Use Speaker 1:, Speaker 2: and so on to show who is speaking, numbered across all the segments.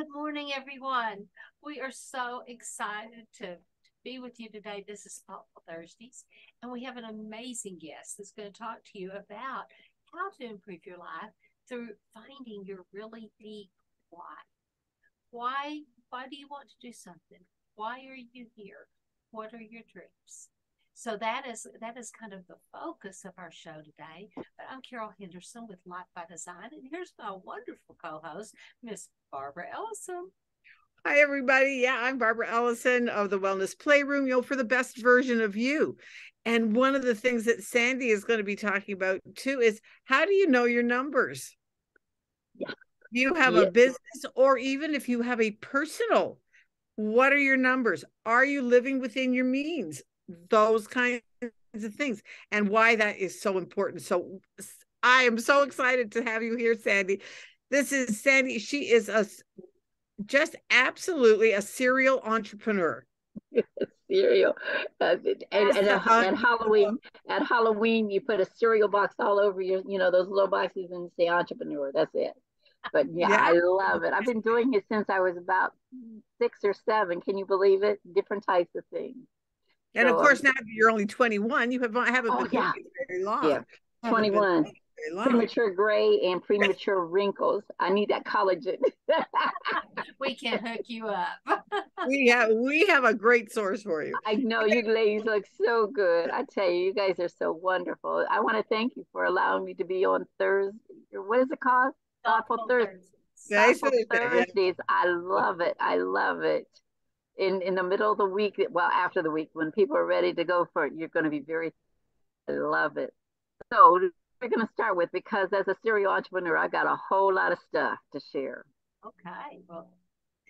Speaker 1: Good morning, everyone. We are so excited to be with you today. This is Thoughtful Thursdays, and we have an amazing guest that's going to talk to you about how to improve your life through finding your really deep why. Why? Why do you want to do something? Why are you here? What are your dreams? So that is kind of the focus of our show today. But I'm Carol Henderson with Life by Design, and here's my wonderful co-host, Miss Barbara Ellison.
Speaker 2: Hi, everybody. Yeah, I'm Barbara Ellison of the Wellness Playroom, for the best version of you. And one of the things that Sandy is going to be talking about too is how do you know your numbers?
Speaker 3: Yeah.
Speaker 2: If you have a business, or even if you have a personal, what are your numbers? Are you living within your means? Those kinds of things, and why that is so important. So I am so excited to have you here, Sandy. This is Sandy. She is just absolutely a serial entrepreneur.
Speaker 3: Cereal. At Halloween, you put a cereal box all over those little boxes and say entrepreneur. That's it. But yeah, I love it. I've been doing it since I was about 6 or 7. Can you believe it? Different types of things.
Speaker 2: And so, of course, now you're only 21. You haven't been doing it very long.
Speaker 3: Yeah, 21. Premature gray and premature wrinkles. I need that collagen.
Speaker 1: We can hook you up.
Speaker 2: we have a great source for you.
Speaker 3: I know you ladies look so good. I tell you, you guys are so wonderful. I want to thank you for allowing me to be on Thursday. What is it called? Thoughtful Thursdays. Thoughtful Thursdays. I love it. I love it. In the middle of the week, well, after the week, when people are ready to go for it, you're going to be I love it. So we're going to start with, because as a serial entrepreneur, I got a whole lot of stuff to share.
Speaker 1: Okay. Well,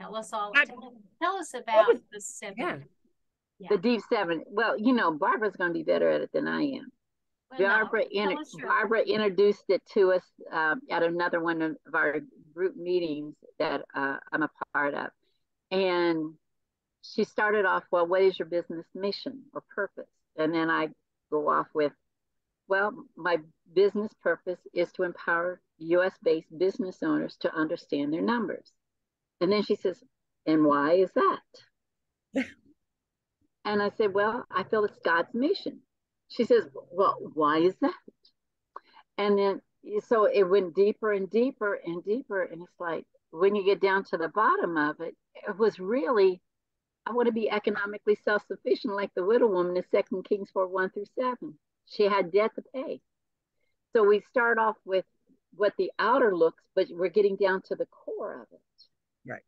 Speaker 1: tell us about the 7.
Speaker 3: Yeah. The deep 7. Well, Barbara's going to be better at it than I am. Well, Barbara introduced it to us at another one of our group meetings that I'm a part of. And she started off, well, what is your business mission or purpose? And then I go off with, well, my business purpose is to empower US-based business owners to understand their numbers. And then she says, and why is that? And I said, well, I feel it's God's mission. She says, well, why is that? And then, so it went deeper and deeper and deeper. And it's like, when you get down to the bottom of it, it was really, I want to be economically self-sufficient, like the widow woman in 2 Kings 4:1-7. She had debt to pay. So we start off with what the outer looks, but we're getting down to the core of it.
Speaker 2: Right.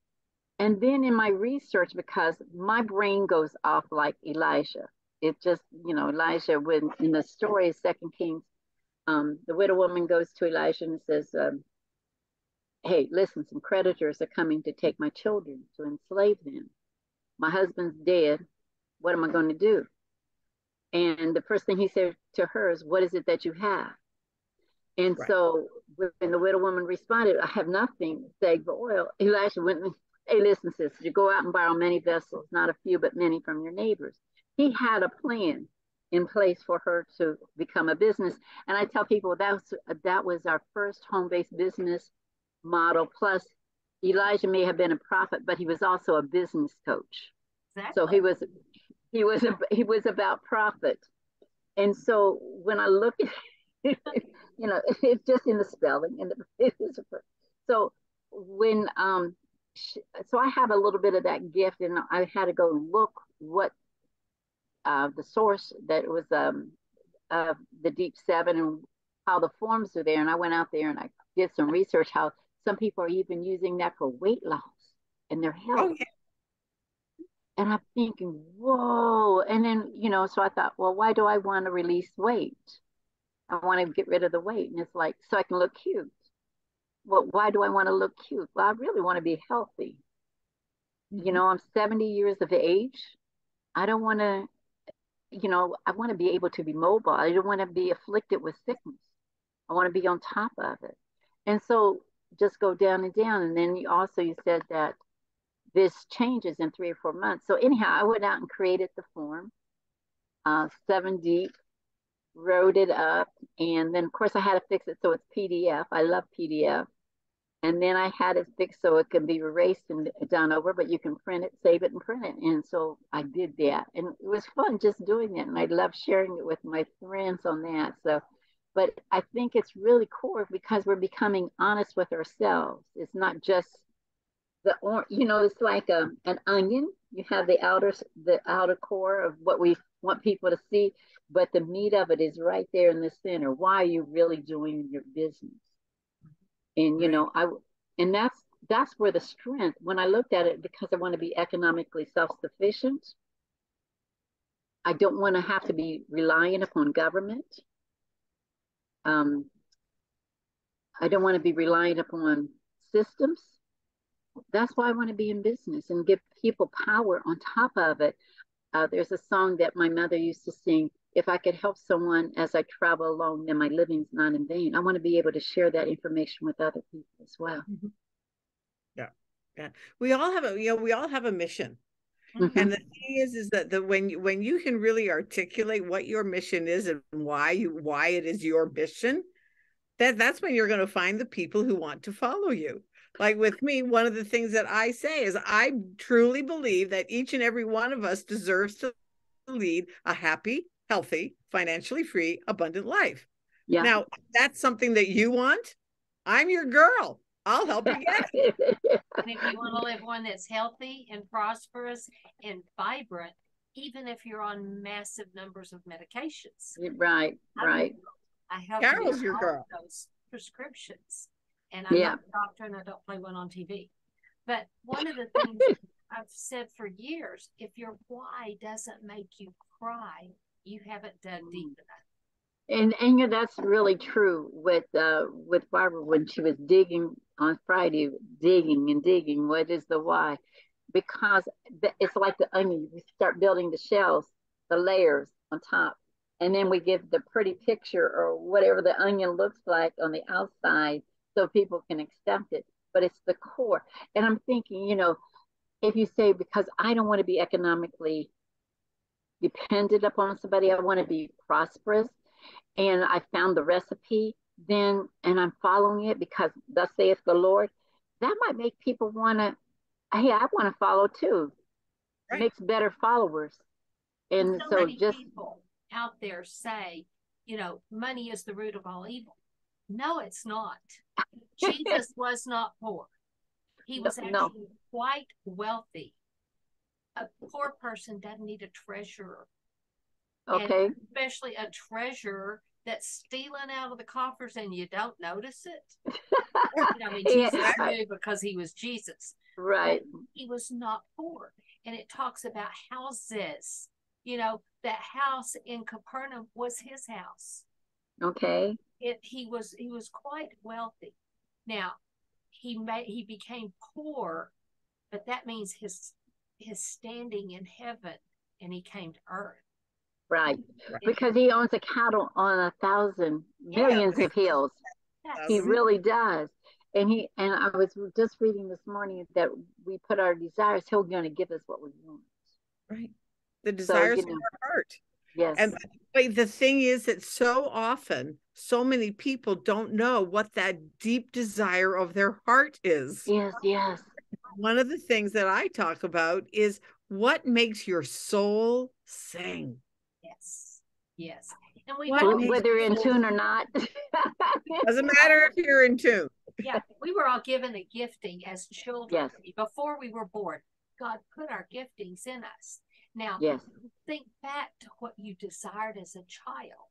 Speaker 3: And then in my research, because my brain goes off like Elijah, it just, Elijah, when in the story of 2 Kings, the widow woman goes to Elijah and says, hey, listen, some creditors are coming to take my children, to enslave them. My husband's dead. What am I going to do? And the first thing he said to her is, what is it that you have? And so when the widow woman responded, I have nothing save the oil, Elijah went, hey, listen, sis, you go out and borrow many vessels, not a few, but many from your neighbors. He had a plan in place for her to become a business. And I tell people that was our first home-based business model. Plus, Elijah may have been a prophet, but he was also a business coach. Exactly. So he was about profit. And so when I look at it's just in the spelling, and so when so I have a little bit of that gift, and I had to go look what the source that was the deep 7 and how the forms are there. And I went out there and I did some research how some people are even using that for weight loss and their health. Oh, yeah. And I'm thinking, whoa. And then, so I thought, well, why do I want to release weight? I want to get rid of the weight. And it's like, so I can look cute. Well, why do I want to look cute? Well, I really want to be healthy. Mm-hmm. I'm 70 years of age. I don't want to, I want to be able to be mobile. I don't want to be afflicted with sickness. I want to be on top of it. And so just go down and down. And then you said that this changes in 3 or 4 months. So anyhow, I went out and created the form, 7 deep, wrote it up. And then, of course, I had to fix it so it's PDF. I love PDF. And then I had it fixed so it can be erased and done over, but you can print it, save it, and print it. And so I did that. And it was fun just doing it. And I love sharing it with my friends on that. So, but I think it's really core because we're becoming honest with ourselves. It's not just it's like an onion. You have the outer core of what we want people to see, but the meat of it is right there in the center. Why are you really doing your business? And and that's where the strength. When I looked at it, because I want to be economically self-sufficient, I don't want to have to be reliant upon government. I don't want to be reliant upon systems. That's why I want to be in business and give people power on top of it. There's a song that my mother used to sing. If I could help someone as I travel along, then my living's not in vain. I want to be able to share that information with other people as well.
Speaker 2: Yeah. Yeah. We all have a mission.
Speaker 3: Mm-hmm.
Speaker 2: And the thing is that when you can really articulate what your mission is and why it is your mission, that's when you're going to find the people who want to follow you. Like with me, one of the things that I say is I truly believe that each and every one of us deserves to lead a happy, healthy, financially free, abundant life. Yeah. Now, that's something that you want. I'm your girl. I'll help you get it.
Speaker 1: And if you want to live one that's healthy and prosperous and vibrant, even if you're on massive numbers of medications.
Speaker 3: Right.
Speaker 1: I help
Speaker 2: Carol's
Speaker 1: you
Speaker 2: your girl.
Speaker 1: Those prescriptions. And I'm not a doctor and I don't play one on TV. But one of the things I've said for years, if your why doesn't make you cry, you haven't dug deep enough.
Speaker 3: And that's really true with Barbara when she was digging on Friday, digging and digging. What is the why? Because it's like the onion. We start building the shells, the layers on top, and then we give the pretty picture or whatever the onion looks like on the outside, so people can accept it. But it's the core. And I'm thinking, if you say because I don't want to be economically dependent upon somebody, I want to be prosperous. And I found the recipe then, and I'm following it because thus saith the Lord, that might make people want to, hey, I want to follow too. Right. Makes better followers. And
Speaker 1: so many people out there say, money is the root of all evil. No, it's not. Jesus was not poor. He was actually quite wealthy. A poor person doesn't need a treasurer.
Speaker 3: Okay.
Speaker 1: And especially a treasurer that's stealing out of the coffers and you don't notice it. Jesus knew because he was Jesus.
Speaker 3: Right.
Speaker 1: But he was not poor. And it talks about houses. That house in Capernaum was his house.
Speaker 3: Okay.
Speaker 1: He was quite wealthy. Now, he became poor, but that means his standing in heaven, and he came to earth.
Speaker 3: Right. Because he owns a cattle on 1,000 millions of hills. Yes. He really does. And I was just reading this morning that we put our desires, he's going to give us what we want.
Speaker 2: Right. The desires of our heart.
Speaker 3: Yes.
Speaker 2: And the thing is that so often, so many people don't know what that deep desire of their heart is.
Speaker 3: Yes.
Speaker 2: One of the things that I talk about is what makes your soul sing.
Speaker 1: Yes. And
Speaker 3: whether you're in tune or not.
Speaker 2: Doesn't matter if you're in tune.
Speaker 1: Yeah, we were all given a gifting as children.
Speaker 3: Yes.
Speaker 1: Before we were born, God put our giftings in us. Now, think back to what you desired as a child.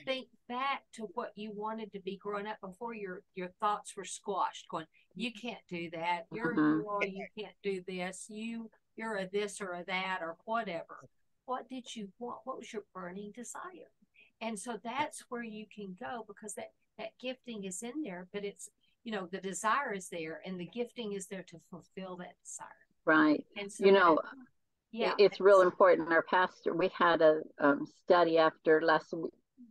Speaker 1: Think back to what you wanted to be growing up before your thoughts were squashed, going, you can't do that. You're a girl, you can't do this. You're a this or a that or whatever. What did you want? What was your burning desire? And so that's where you can go, because that gifting is in there, but it's, the desire is there and the gifting is there to fulfill that desire.
Speaker 3: Right.
Speaker 1: And so
Speaker 3: it's real important. Our pastor, we had a study after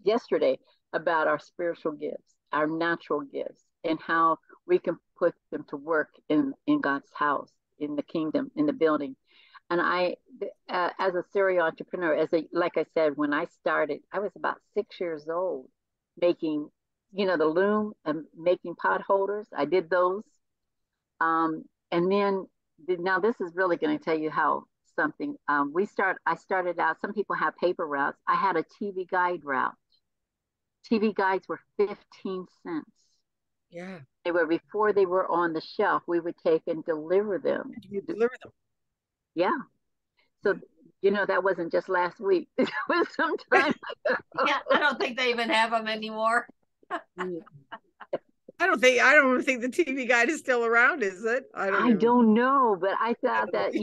Speaker 3: yesterday about our spiritual gifts, our natural gifts, and how we can put them to work in God's house, in the kingdom, in the building. And I, as a serial entrepreneur, like I said, when I started, I was about 6 years old, making, the loom and making pot holders. I did those And then now this is really going to tell you how something I started out, some people have paper routes. I had a TV guide route. TV guides were 15 cents.
Speaker 2: Yeah.
Speaker 3: They were before they were on the shelf. We would take and deliver them.
Speaker 2: You deliver them.
Speaker 3: Yeah. So, that wasn't just last week. It was some time ago.
Speaker 1: Yeah, I don't think they even have them anymore.
Speaker 2: I don't think the TV guide is still around, is it?
Speaker 3: I don't know, but I thought that,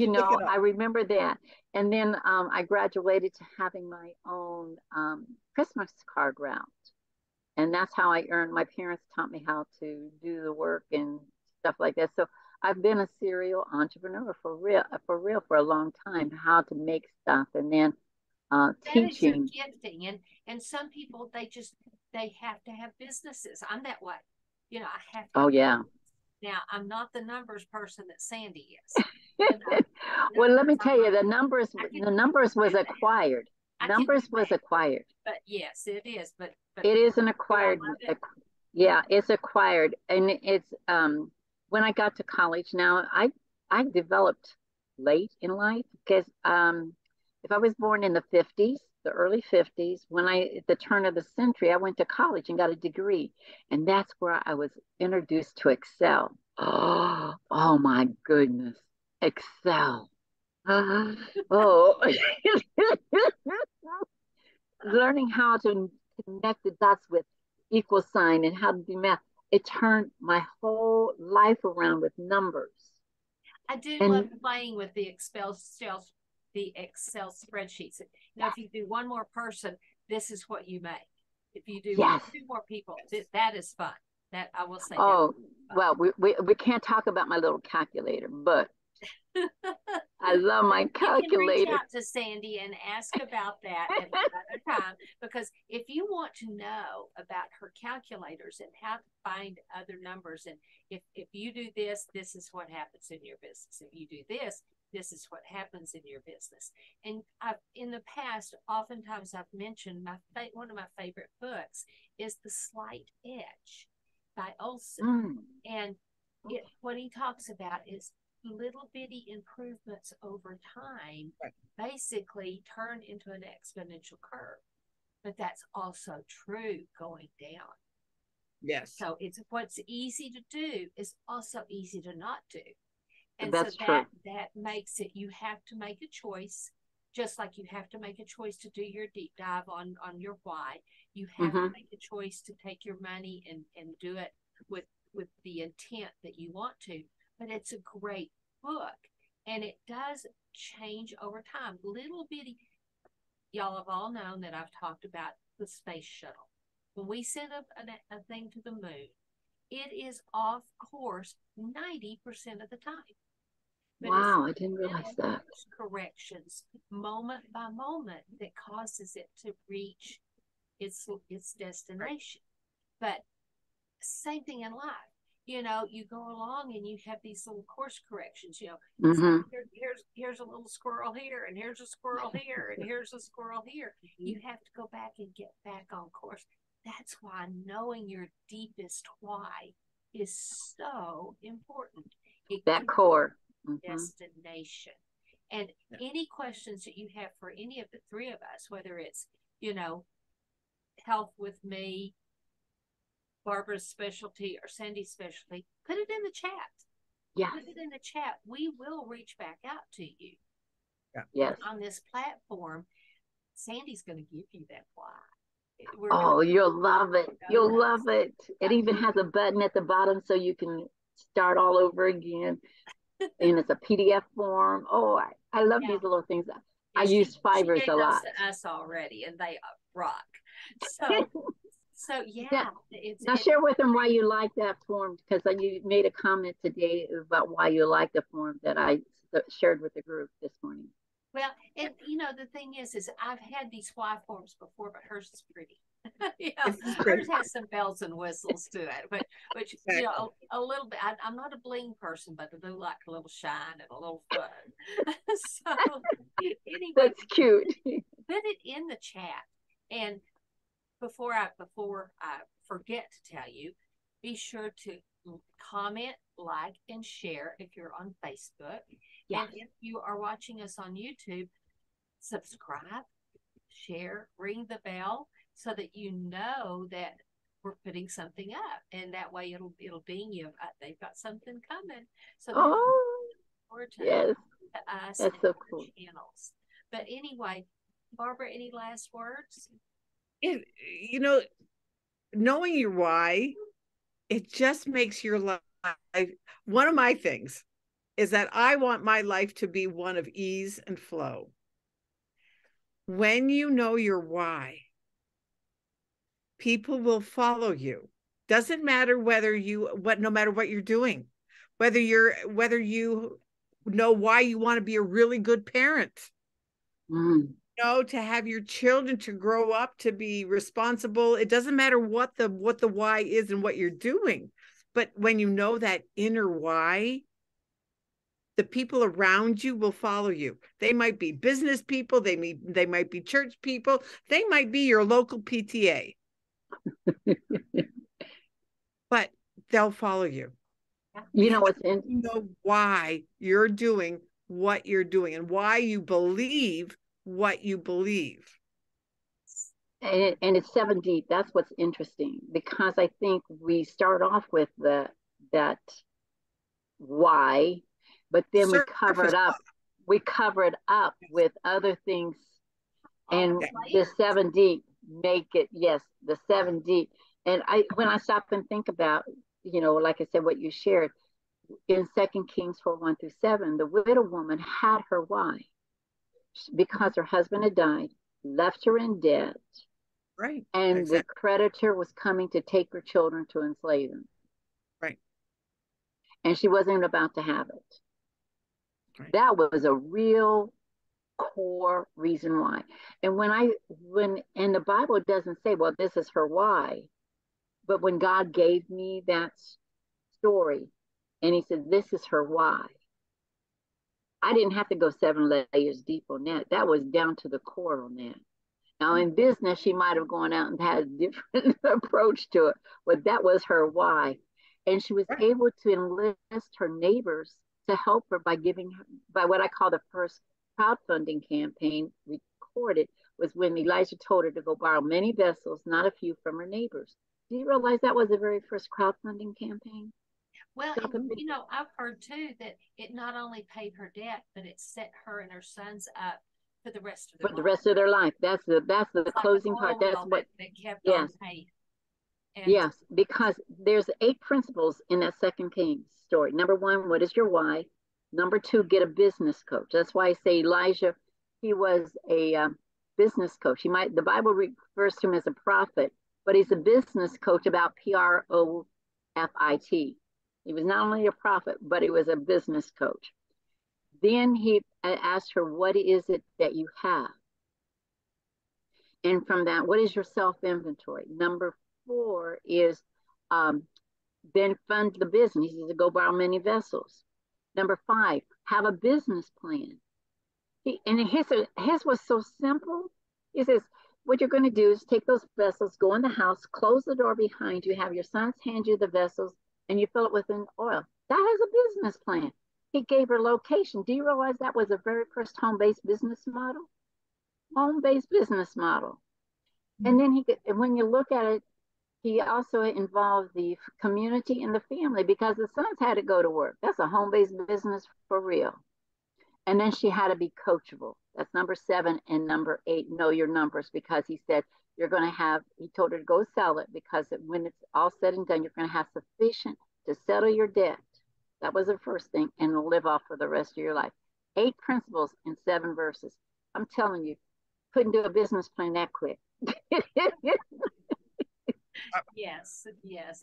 Speaker 3: I remember that. And then I graduated to having my own Christmas card route. And that's how I earned. My parents taught me how to do the work and stuff like that. So I've been a serial entrepreneur for real for a long time, how to make stuff, and then teaching.
Speaker 1: That is your gifting, and some people they have to have businesses. I'm that way. I have to.
Speaker 3: Oh yeah.
Speaker 1: Now I'm not the numbers person that Sandy is.
Speaker 3: Well, let me tell you, the numbers was acquired. Numbers was acquired.
Speaker 1: But yes, it is. But
Speaker 3: it is an acquired. Yeah, it's acquired, and it's when I got to college. Now I developed late in life because if I was born in the 50s, the early 50s, at the turn of the century, I went to college and got a degree, and that's where I was introduced to Excel. Oh my goodness, Excel. Oh. Learning how to connect the dots with equal sign and how to do math. It turned my whole life around with numbers.
Speaker 1: I do love playing with the Excel spreadsheets. If you do one more person, this is what you make. If you do 2 more people, that is fun. That I will say.
Speaker 3: Oh, well, we can't talk about my little calculator, but I love my calculator.
Speaker 1: You can reach out to Sandy and ask about that at another time, because if you want to know about her calculators and how to find other numbers, and if you do this, this is what happens in your business. If you do this, this is what happens in your business. And in the past, oftentimes I've mentioned one of my favorite books is The Slight Edge by Ellison. And what he talks about is little bitty improvements over time basically turn into an exponential curve. But that's also true going down.
Speaker 2: Yes.
Speaker 1: So it's what's easy to do is also easy to not do. And
Speaker 3: that's
Speaker 1: so
Speaker 3: true.
Speaker 1: That makes it, you have to make a choice, just like you have to make a choice to do your deep dive on your why. You have to make a choice to take your money and do it with the intent that you want to. But it's a great book, and it does change over time. Little bitty, y'all have all known that I've talked about the space shuttle. When we send a thing to the moon, it is off course 90% of the time. But
Speaker 3: wow, I didn't realize that.
Speaker 1: Corrections, moment by moment, that causes it to reach its destination. But same thing in life. You go along and you have these little course corrections. Like here's a little squirrel here, and here's a squirrel here, and here's a squirrel here. You have to go back and get back on course. That's why knowing your deepest why is so important.
Speaker 3: That core
Speaker 1: destination. And any questions that you have for any of the three of us, whether it's health with me, Barbara's specialty, or Sandy's specialty, put it in the chat.
Speaker 3: Yeah.
Speaker 1: Put it in the chat. We will reach back out to you.
Speaker 2: Yeah.
Speaker 3: Yes.
Speaker 1: On this platform, Sandy's going to give you that why.
Speaker 3: You'll love it. You'll love it. It even has a button at the bottom so you can start all over again. And it's a PDF form. Oh, I love these little things. I use Fivers a lot.
Speaker 1: To us already, and they rock. So now
Speaker 3: share with them why you like that form, because you made a comment today about why you like the form that I shared with the group this morning.
Speaker 1: Well, and the thing is I've had these why forms before, but hers is pretty. Hers has some bells and whistles to it, but exactly. A little bit. I'm not a bling person, but I do like a little shine and a little fun. So anyway,
Speaker 3: that's cute.
Speaker 1: Put it in the chat, and before I forget to tell you, be sure to comment, like, and share if you're on Facebook.
Speaker 3: Yes.
Speaker 1: And if you are watching us on YouTube, subscribe, share, ring the bell so that you know that we're putting something up, and that way it'll ding you. They've got something coming. So forward
Speaker 3: yes,
Speaker 1: to us
Speaker 3: that's
Speaker 1: and
Speaker 3: so
Speaker 1: our
Speaker 3: cool.
Speaker 1: channels. But anyway, Barbara, any last words?
Speaker 2: You know, knowing your why, it just makes your life. One of my things is that I want my life to be one of ease and flow. When you know your why, people will follow you. Doesn't matter no matter what you're doing, whether you know why you want to be a really good parent, to have your children to grow up to be responsible. It doesn't matter what the why is and what you're doing, but when you know that inner why, the people around you will follow you. They might be business people, they might be church people, they might be your local PTA. But they'll follow you.
Speaker 3: You know what's
Speaker 2: you know why you're doing what you're doing and why you believe what you believe.
Speaker 3: And it's 7 deep. That's what's interesting, because I think we start off with that why, but then we cover it up. We cover it up with other things, and the 7 deep make it. Yes, the 7 deep. And when I stop and think about, like I said, what you shared in 2 Kings 4:1-7, the widow woman had her why, because her husband had died, left her in debt.
Speaker 2: Right.
Speaker 3: And exactly. The creditor was coming to take her children to enslave them.
Speaker 2: Right.
Speaker 3: And she wasn't about to have it. Right. That was a real core reason why. And and the Bible doesn't say, well, this is her why. But when God gave me that story and he said, this is her why, I didn't have to go 7 layers deep on that. That was down to the core on that. Now, in business, she might have gone out and had a different approach to it, but that was her why. And she was able to enlist her neighbors to help her by what I call the first crowdfunding campaign recorded, was when Elijah told her to go borrow many vessels, not a few, from her neighbors. Do you realize that was the very first crowdfunding campaign?
Speaker 1: Well, I've heard too that it not only paid her debt, but it set her and her sons up for the rest of their life.
Speaker 3: The rest of their life. That's the closing part. That's what
Speaker 1: that kept on paying.
Speaker 3: Yes, because there's 8 principles in that 2 Kings story. Number 1, what is your why? Number 2, get a business coach. That's why I say Elijah, he was a business coach. The Bible refers to him as a prophet, but he's a business coach about profit. He was not only a prophet, but he was a business coach. Then he asked her, what is it that you have? And from that, what is your self-inventory? Number 4 is then fund the business. He says to go borrow many vessels. Number 5, have a business plan. His was so simple. He says, what you're going to do is take those vessels, go in the house, close the door behind you, have your sons hand you the vessels, and you fill it with oil. That is a business plan. He gave her location. Do you realize that was the very first home-based business model? Home-based business model. And then when you look at it, he also involved the community and the family, because the sons had to go to work. That's a home-based business for real. And then she had to be coachable. That's number 7. And number 8, know your numbers, because he said he told her to go sell it, because when it's all said and done, you're going to have sufficient to settle your debt. That was the first thing, and live off for the rest of your life. 8 principles in 7 verses. I'm telling you, couldn't do a business plan that quick.
Speaker 1: Yes,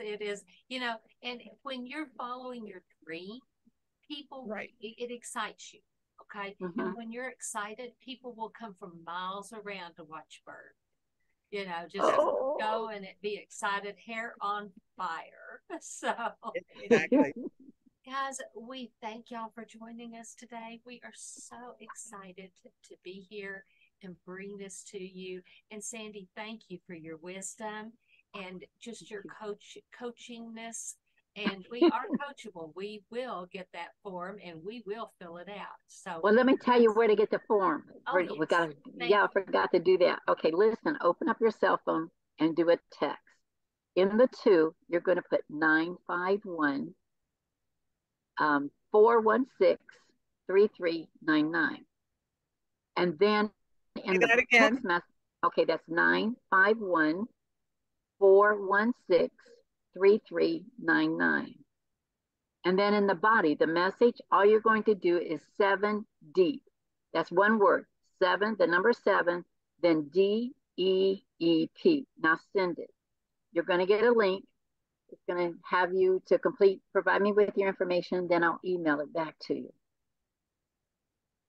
Speaker 1: it is. And when you're following your dream, people, it excites you. Okay. Mm-hmm. And when you're excited, people will come from miles around to watch bird. Go and be excited, hair on fire. So
Speaker 2: exactly.
Speaker 1: Guys, we thank y'all for joining us today. We are so excited to be here and bring this to you. And Sandy, thank you for your wisdom and just your coachingness And we are coachable. We will get that form and we will fill it out. So,
Speaker 3: well, let me tell you where to get the form.
Speaker 1: Oh,
Speaker 3: We
Speaker 1: yes.
Speaker 3: got
Speaker 1: Thank
Speaker 3: I
Speaker 1: you.
Speaker 3: forgot to do that. Okay, listen, open up your cell phone and do a text. In the 2, you're going to put 951 416 3399. And then in
Speaker 2: Say that
Speaker 3: the
Speaker 2: again.
Speaker 3: text message, okay, that's 951 416 3399. And then in the body, the message, all you're going to do is 7 deep. That's one word, 7, the number 7, then DEEP. Now send it. You're going to get a link. It's going to have you to provide me with your information, then I'll email it back to you.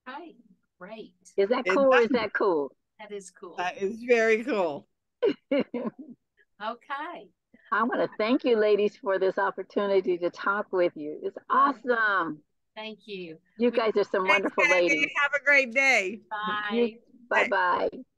Speaker 1: Right. Great.
Speaker 3: Is that cool or is that cool?
Speaker 1: That is cool.
Speaker 2: That is very cool.
Speaker 1: Okay.
Speaker 3: I want to thank you, ladies, for this opportunity to talk with you. It's awesome.
Speaker 1: Thank you.
Speaker 3: You guys are some wonderful
Speaker 2: Thanks, Maggie.
Speaker 3: ladies.
Speaker 2: Have a great day.
Speaker 1: Bye.
Speaker 3: Bye-bye.